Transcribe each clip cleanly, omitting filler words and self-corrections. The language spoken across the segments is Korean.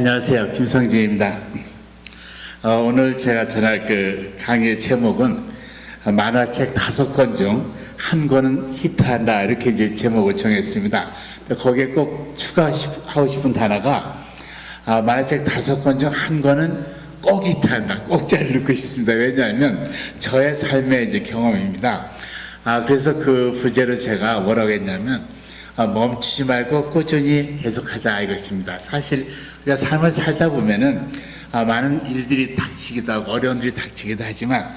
안녕하세요. 김성진입니다. 오늘 제가 전할 강의의 제목은 만화책 5권 중 한 권은 히트한다, 이렇게 이제 제목을 정했습니다. 거기에 꼭 추가하고 싶은 단어가 만화책 5권 중 한 권은 꼭 히트한다, 꼭 잘 넣고 싶습니다. 왜냐하면 저의 삶의 이제 경험입니다. 그래서 그 부제로 제가 뭐라고 했냐면 멈추지 말고 꾸준히 계속하자, 이것입니다. 사실 우리가 삶을 살다 보면은 많은 일들이 닥치기도 하고 어려운 일이 닥치기도 하지만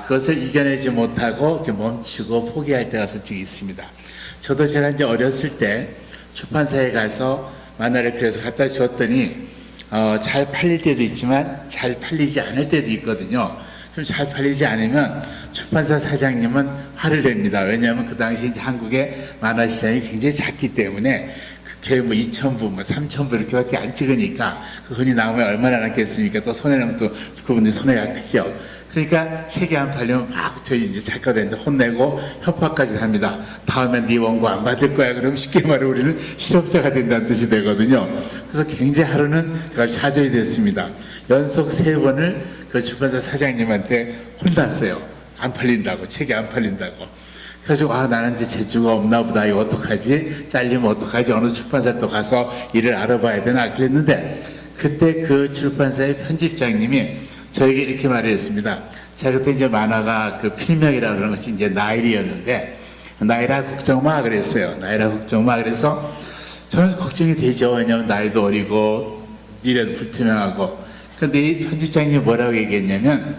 그것을 이겨내지 못하고 이렇게 멈추고 포기할 때가 솔직히 있습니다. 저도 제가 이제 어렸을 때 출판사에 가서 만화를 그려서 갖다 주었더니 잘 팔릴 때도 있지만 잘 팔리지 않을 때도 있거든요. 좀 잘 팔리지 않으면 출판사 사장님은 화를 냅니다. 왜냐하면 그 당시 이제 한국의 만화 시장이 굉장히 작기 때문에 그게 2,000부, 3,000부 이렇게밖에 안 찍으니까 그 흔히 나오면 얼마나 남겠습니까? 또 손해는 또 그분들 손해가 크죠. 그러니까 책이 안 팔리면 막 저희 이제 작가들한테 혼내고 협박까지 합니다. 다음엔 네 원고 안 받을 거야. 그럼 쉽게 말해 우리는 실업자가 된다는 뜻이 되거든요. 그래서 굉장히 하루는 제가 좌절이 됐습니다. 연속 3번을 그 출판사 사장님한테 혼났어요. 안 팔린다고, 책이 안 팔린다고. 그래서 나는 이제 재주가 없나 보다. 이거 어떡하지? 잘리면 어떡하지? 어느 출판사 또 가서 일을 알아봐야 되나? 그랬는데 그때 그 출판사의 편집장님이 저에게 이렇게 말을 했습니다. 제가 그때 이제 만화가 필명이라고 그러는 것이 이제 나일이었는데, 나일아 걱정 마 그랬어요. 나일아 걱정 마. 그래서 저는 걱정이 되죠. 왜냐하면 나이도 어리고 미래도 불투명하고. 근데 이 편집장님이 뭐라고 얘기했냐면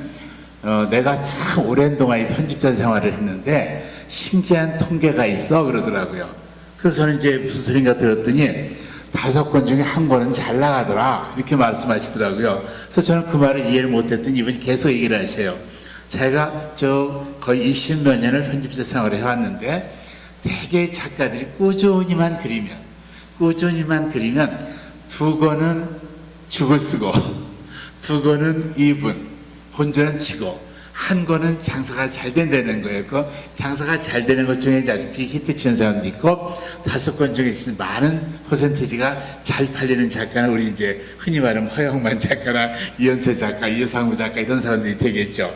내가 참 오랜 동안 이 편집자 생활을 했는데 신기한 통계가 있어 그러더라고요. 그래서 저는 이제 무슨 소린가 들었더니 5권 중에 한 권은 잘 나가더라, 이렇게 말씀하시더라고요. 그래서 저는 그 말을 이해를 못했더니 이분이 계속 얘기를 하셔요. 제가 거의 20몇 년을 편집자 생활을 해왔는데 대개 작가들이 꾸준히만 그리면 2권은 죽을 쓰고 2권은 2분 본전 치고 한 권은 장사가 잘 된다는 거예요. 그 장사가 잘 되는 것 중에 아주 빅히트 치는 사람도 있고 5권 중에 많은 퍼센티지가 잘 팔리는 작가는 우리 이제 흔히 말하는 허영만 작가나 이현세 작가, 이상우 작가 이런 사람들이 되겠죠.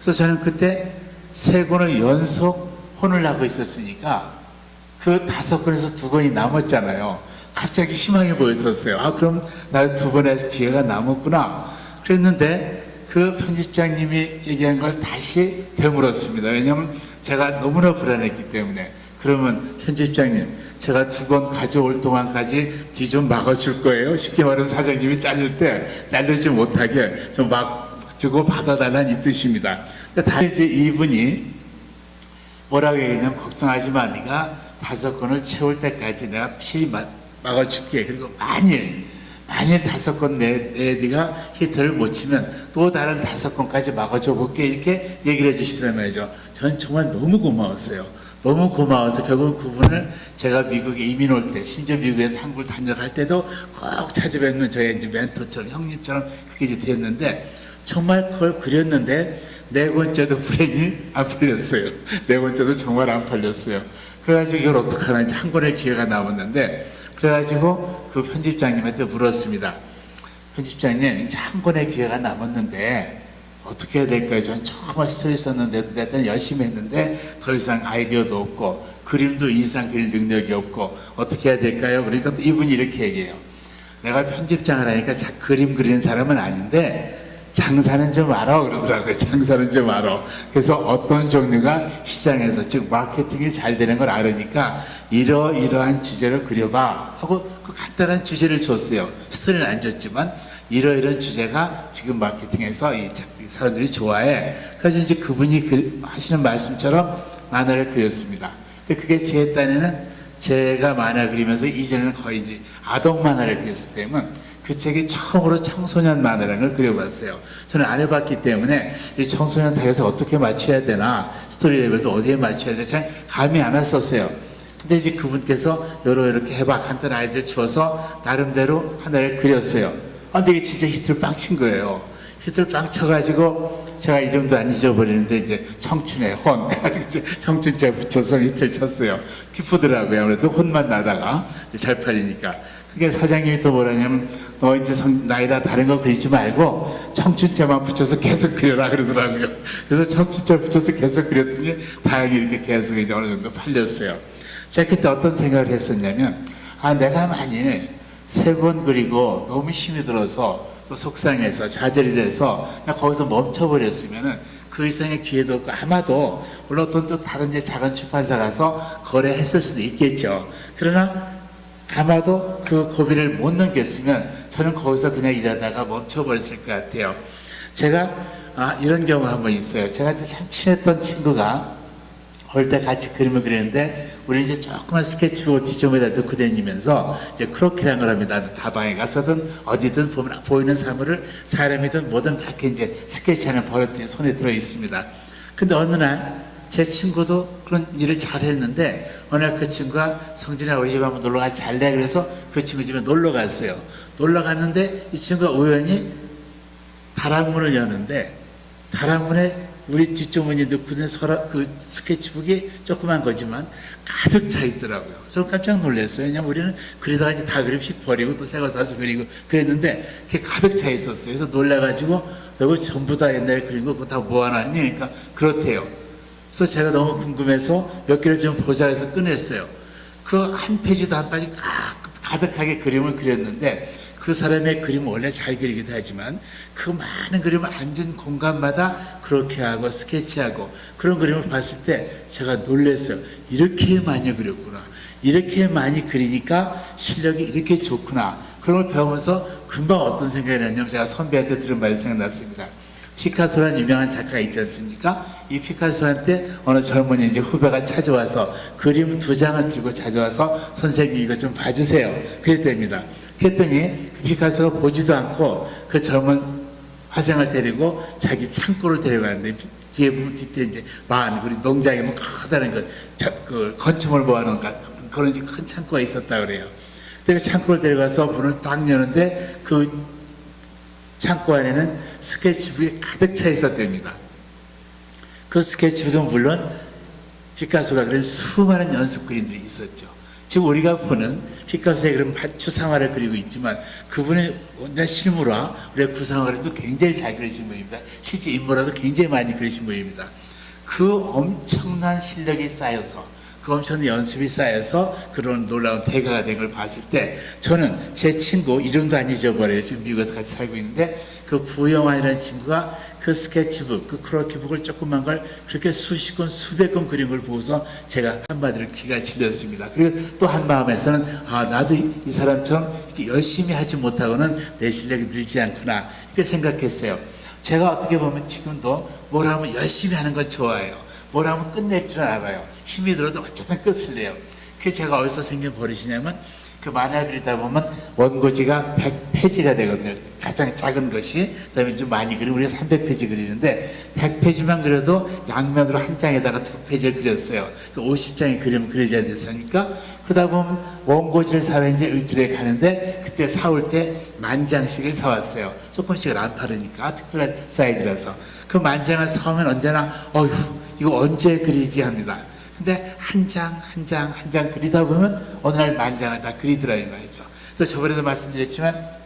그래서 저는 그때 3권을 연속 혼을 나고 있었으니까 그 5권에서 2권이 남았잖아요. 갑자기 희망이 보였었어요. 그럼 나 2번의 기회가 남았구나. 그랬는데 그 편집장님이 얘기한 걸 다시 되물었습니다. 왜냐하면 제가 너무나 불안했기 때문에. 그러면 편집장님, 제가 2권 가져올 동안까지 뒤 좀 막아줄 거예요? 쉽게 말하면 사장님이 자를 때 자르지 못하게 좀 막주고 받아달라는 이 뜻입니다. 다시 이제 이분이 뭐라고 얘기하냐면 걱정하지 마. 네가 5권을 채울 때까지 내가 피히 막아줄게. 그리고 만일 5권 네가 히트를 못 치면 또 다른 5권까지 막아줘 볼게, 이렇게 얘기를 해주시더란 말이죠. 저는 정말 너무 고마웠어요. 너무 고마워서 결국은 그분을 제가 미국에 이민 올 때, 심지어 미국에서 한국을 다녀갈 때도 꼭 찾아뵙는 저의 이제 멘토처럼, 형님처럼 그렇게 이제 됐는데, 정말 그걸 그렸는데 4권째도 불행히 안 팔렸어요. 4권째도 정말 안 팔렸어요. 그래가지고 이걸 어떡하나, 이제 한 권의 기회가 남았는데, 그래가지고 그 편집장님한테 물었습니다. 편집장님, 이제 한 권의 기회가 남았는데 어떻게 해야 될까요? 전 정말 스트레스 썼는데도 내가 열심히 했는데 더 이상 아이디어도 없고 그림도 이상 그릴 능력이 없고 어떻게 해야 될까요? 그러니까 또 이분이 이렇게 얘기해요. 내가 편집장을 하니까 그림 그리는 사람은 아닌데 장사는 좀 알아 그러더라고요. 장사는 좀 알아. 그래서 어떤 종류가 시장에서, 즉 마케팅이 잘 되는 걸 알으니까 이러이러한 주제를 그려봐 하고 그 간단한 주제를 줬어요. 스토리는 안 줬지만 이러이러한 주제가 지금 마케팅에서 이 사람들이 좋아해. 그래서 이제 그분이 하시는 말씀처럼 만화를 그렸습니다. 근데 그게 제 딴에는 제가 만화 그리면서 이전에는 거의 이제 아동 만화를 그렸을 때면 그 책이 처음으로 청소년 만화라는 걸 그려봤어요. 저는 안 해봤기 때문에 이 청소년 닭에서 어떻게 맞춰야 되나, 스토리 레벨도 어디에 맞춰야 되나 잘 감이 안 왔었어요. 근데 이제 그분께서 이렇게 해봐, 간단한 아이디어를 주어서 나름대로 하나를 그렸어요. 근데 이게 진짜 히트를 빵 친 거예요. 히트를 빵 쳐가지고 제가 이름도 안 잊어버리는데 이제 청춘의 혼 해가지고 이제 청춘자 붙여서 히트를 쳤어요. 기쁘더라고요. 아무래도 혼만 나다가 잘 팔리니까. 그게 사장님이 또 뭐라냐면 너 이제 나이라 다른 거 그리지 말고 청춘자만 붙여서 계속 그려라 그러더라고요. 그래서 청춘자 붙여서 계속 그렸더니 다행히 이렇게 계속 이제 어느 정도 팔렸어요. 제가 그때 어떤 생각을 했었냐면 내가 만일 3권 그리고 너무 힘이 들어서 또 속상해서 좌절이 돼서 그냥 거기서 멈춰버렸으면은 그 이상의 기회도 없고 아마도 물론 어떤 또 다른 제 작은 출판사 가서 거래했을 수도 있겠죠. 그러나 아마도 그 고비를 못 넘겼으면 저는 거기서 그냥 일하다가 멈춰버렸을 것 같아요. 제가 이런 경우 한 번 있어요. 제가 참 친했던 친구가 어릴 때 같이 그림을 그리는데 우리 이제 조그만 스케치북 뒷점에다 넣고 다니면서 이제 크로키라는 걸 합니다. 다방에 가서든 어디든 보면 보이는 사람이든 뭐든 이렇게 이제 스케치하는 버릇이 손에 들어 있습니다. 근데 어느 날 제 친구도 그런 일을 잘 했는데 어느 날 그 친구가 성진아 우리 집 한번 놀러 가지 잘래 그래서 그 친구 집에 놀러 갔어요. 놀러 갔는데 이 친구가 우연히 다락문을 여는데 다락문에 우리 뒷주머니 넣고 있는 그 스케치북이 조그만 거지만 가득 차 있더라고요. 저는 깜짝 놀랐어요. 왜냐면 우리는 그리다가 이제 다 그림씩 버리고 또 새 거 사서 그리고 그랬는데 그게 가득 차 있었어요. 그래서 놀라가지고 너 전부 다 옛날에 그린 거 그거 다 모아놨니? 그러니까 그렇대요. 그래서 제가 너무 궁금해서 몇 개를 좀 보자 해서 꺼냈어요. 그 한 페이지도 안 빠지고 가득하게 그림을 그렸는데 그 사람의 그림은 원래 잘 그리기도 하지만 그 많은 그림을 앉은 공간마다 그렇게 하고 스케치하고 그런 그림을 봤을 때 제가 놀랐어요. 이렇게 많이 그렸구나. 이렇게 많이 그리니까 실력이 이렇게 좋구나. 그런 걸 배우면서 금방 어떤 생각이 났냐면 제가 선배한테 들은 말이 생각났습니다. 피카소라는 유명한 작가가 있지 않습니까? 이 피카소한테 어느 젊은 이제 후배가 찾아와서 그림 2장을 들고 찾아와서 선생님 이거 좀 봐주세요. 그랬답니다. 그랬더니 피카소가 보지도 않고 그 젊은 화생을 데리고 자기 창고를 데려가는데 뒤에 보면 뒤에 이제 우리 농장에 뭐 커다란 그 건축물 모아놓은 그런 큰 창고가 있었다 그래요. 그때 그 창고를 데려가서 문을 딱 여는데 그 창고 안에는 스케치북이 가득 차 있었답니다. 그 스케치북은 물론 피카소가 그린 수많은 연습 그림들이 있었죠. 지금 우리가 보는 피카소의 그런 추상화를 그리고 있지만 그분의 원래 실물화, 우리가 구상화를 굉장히 잘 그리신 분입니다. 실제 인물화도 굉장히 많이 그리신 분입니다. 그 엄청난 실력이 쌓여서 그 엄청난 연습이 쌓여서 그런 놀라운 대가가 된 걸 봤을 때 저는 제 친구 이름도 안 잊어버려요. 지금 미국에서 같이 살고 있는데 그 부영환이라는 친구가 그 스케치북, 그 크로키북을 조그만 걸 그렇게 수십 권, 수백 권 그린 걸 보고서 제가 한마디로 기가 질렸습니다. 그리고 또 한 마음에서는 나도 이 사람처럼 이렇게 열심히 하지 못하고는 내 실력이 늘지 않구나 이렇게 생각했어요. 제가 어떻게 보면 지금도 뭘 하면 열심히 하는 걸 좋아해요. 뭘 하면 끝낼 줄은 알아요. 힘이 들어도 어쨌든 끝을 내요. 그게 제가 어디서 생긴 버릇이냐면 그 만화 그리다 보면 원고지가 100페이지가 되거든요. 가장 작은 것이. 그다음에 좀 많이 그리고 우리가 300페이지 그리는데 100페이지만 그려도 양면으로 한 장에다가 2페이지를 그렸어요. 50장의 그림을 그려야 됐으니까 그러다 보면 원고지를 사러 이제 일주일에 가는데 그때 사올 때 10,000장씩을 사왔어요. 조금씩은 안 파르니까 특별한 사이즈라서 그 10,000장을 사오면 언제나 이거 언제 그리지 합니다. 근데 한 장 그리다 보면 어느 날 10,000장을 다 그리더라 이 말이죠. 또 저번에도 말씀드렸지만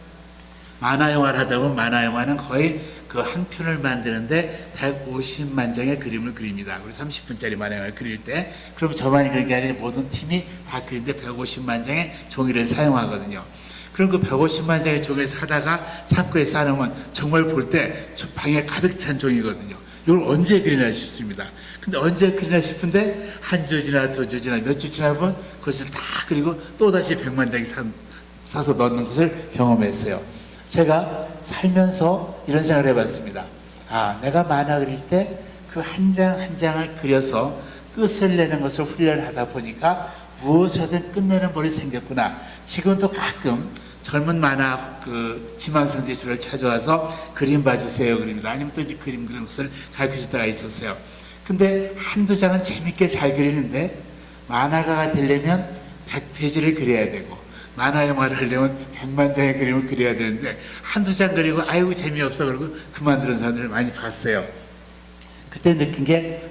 만화 영화를 하다 보면 만화 영화는 거의 그 한 편을 만드는데 150만 장의 그림을 그립니다. 우리 30분짜리 만화 영화를 그릴 때 그럼 저만이 그런 게 아니라 모든 팀이 다 그리는데 150만 장의 종이를 사용하거든요. 그럼 그 150만 장의 종이를 사다가 창고에 쌓아놓으면 정말 볼 때 방에 가득 찬 종이거든요. 이걸 언제 그리나 싶습니다. 근데 언제 그리나 싶은데 한 주 지나 두 주 지나 몇 주 지나면 그것을 다 그리고 또다시 100만 장이 사서 넣는 것을 경험했어요. 제가 살면서 이런 생각을 해봤습니다. 내가 만화 그릴 때 그 한 장 한 장을 그려서 끝을 내는 것을 훈련하다 보니까 무엇이든 끝내는 버릇이 생겼구나. 지금도 가끔 젊은 만화 그 지망생들이 저를 찾아와서 그림 봐주세요 그립니다. 아니면 또 이제 그림 그리는 것을 가르쳐 줄 때가 있었어요. 근데 한두 장은 재밌게 잘 그리는데 만화가가 되려면 100페이지를 그려야 되고 만화 영화를 하려면 100만 장의 그림을 그려야 되는데 한두 장 그리고 아이고 재미없어 그러고 그만두는 사람들을 많이 봤어요. 그때 느낀 게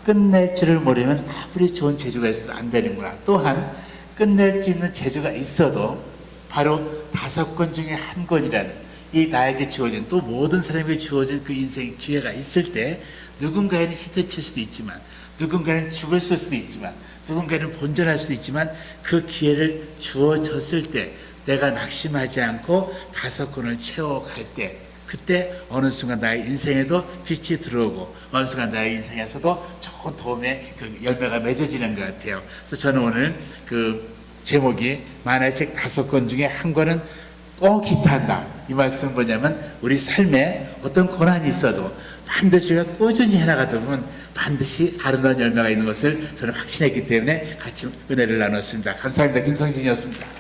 끝낼 줄을 모르면 아무리 좋은 재주가 있어도 안 되는구나. 또한 끝낼 수 있는 재주가 있어도 바로 5권 중에 한 권이라는 이 나에게 주어진 또 모든 사람에게 주어진 그 인생 기회가 있을 때 누군가에는 히트칠 수도 있지만 누군가는 죽을 수도 있지만 누군가는 본전할 수도 있지만 그 기회를 주어졌을 때 내가 낙심하지 않고 5권을 채워갈 때 그때 어느 순간 나의 인생에도 빛이 들어오고 어느 순간 나의 인생에서도 좋은 도움의 그 열매가 맺어지는 것 같아요. 그래서 저는 오늘 그 제목이 만화의 책 5권 중에 한 권은 꼭 히트한다. 이 말씀은 뭐냐면 우리 삶에 어떤 고난이 있어도 반드시 우리가 꾸준히 해나가다 보면 반드시 아름다운 열매가 있는 것을 저는 확신했기 때문에 같이 은혜를 나눴습니다. 감사합니다. 김성진이었습니다.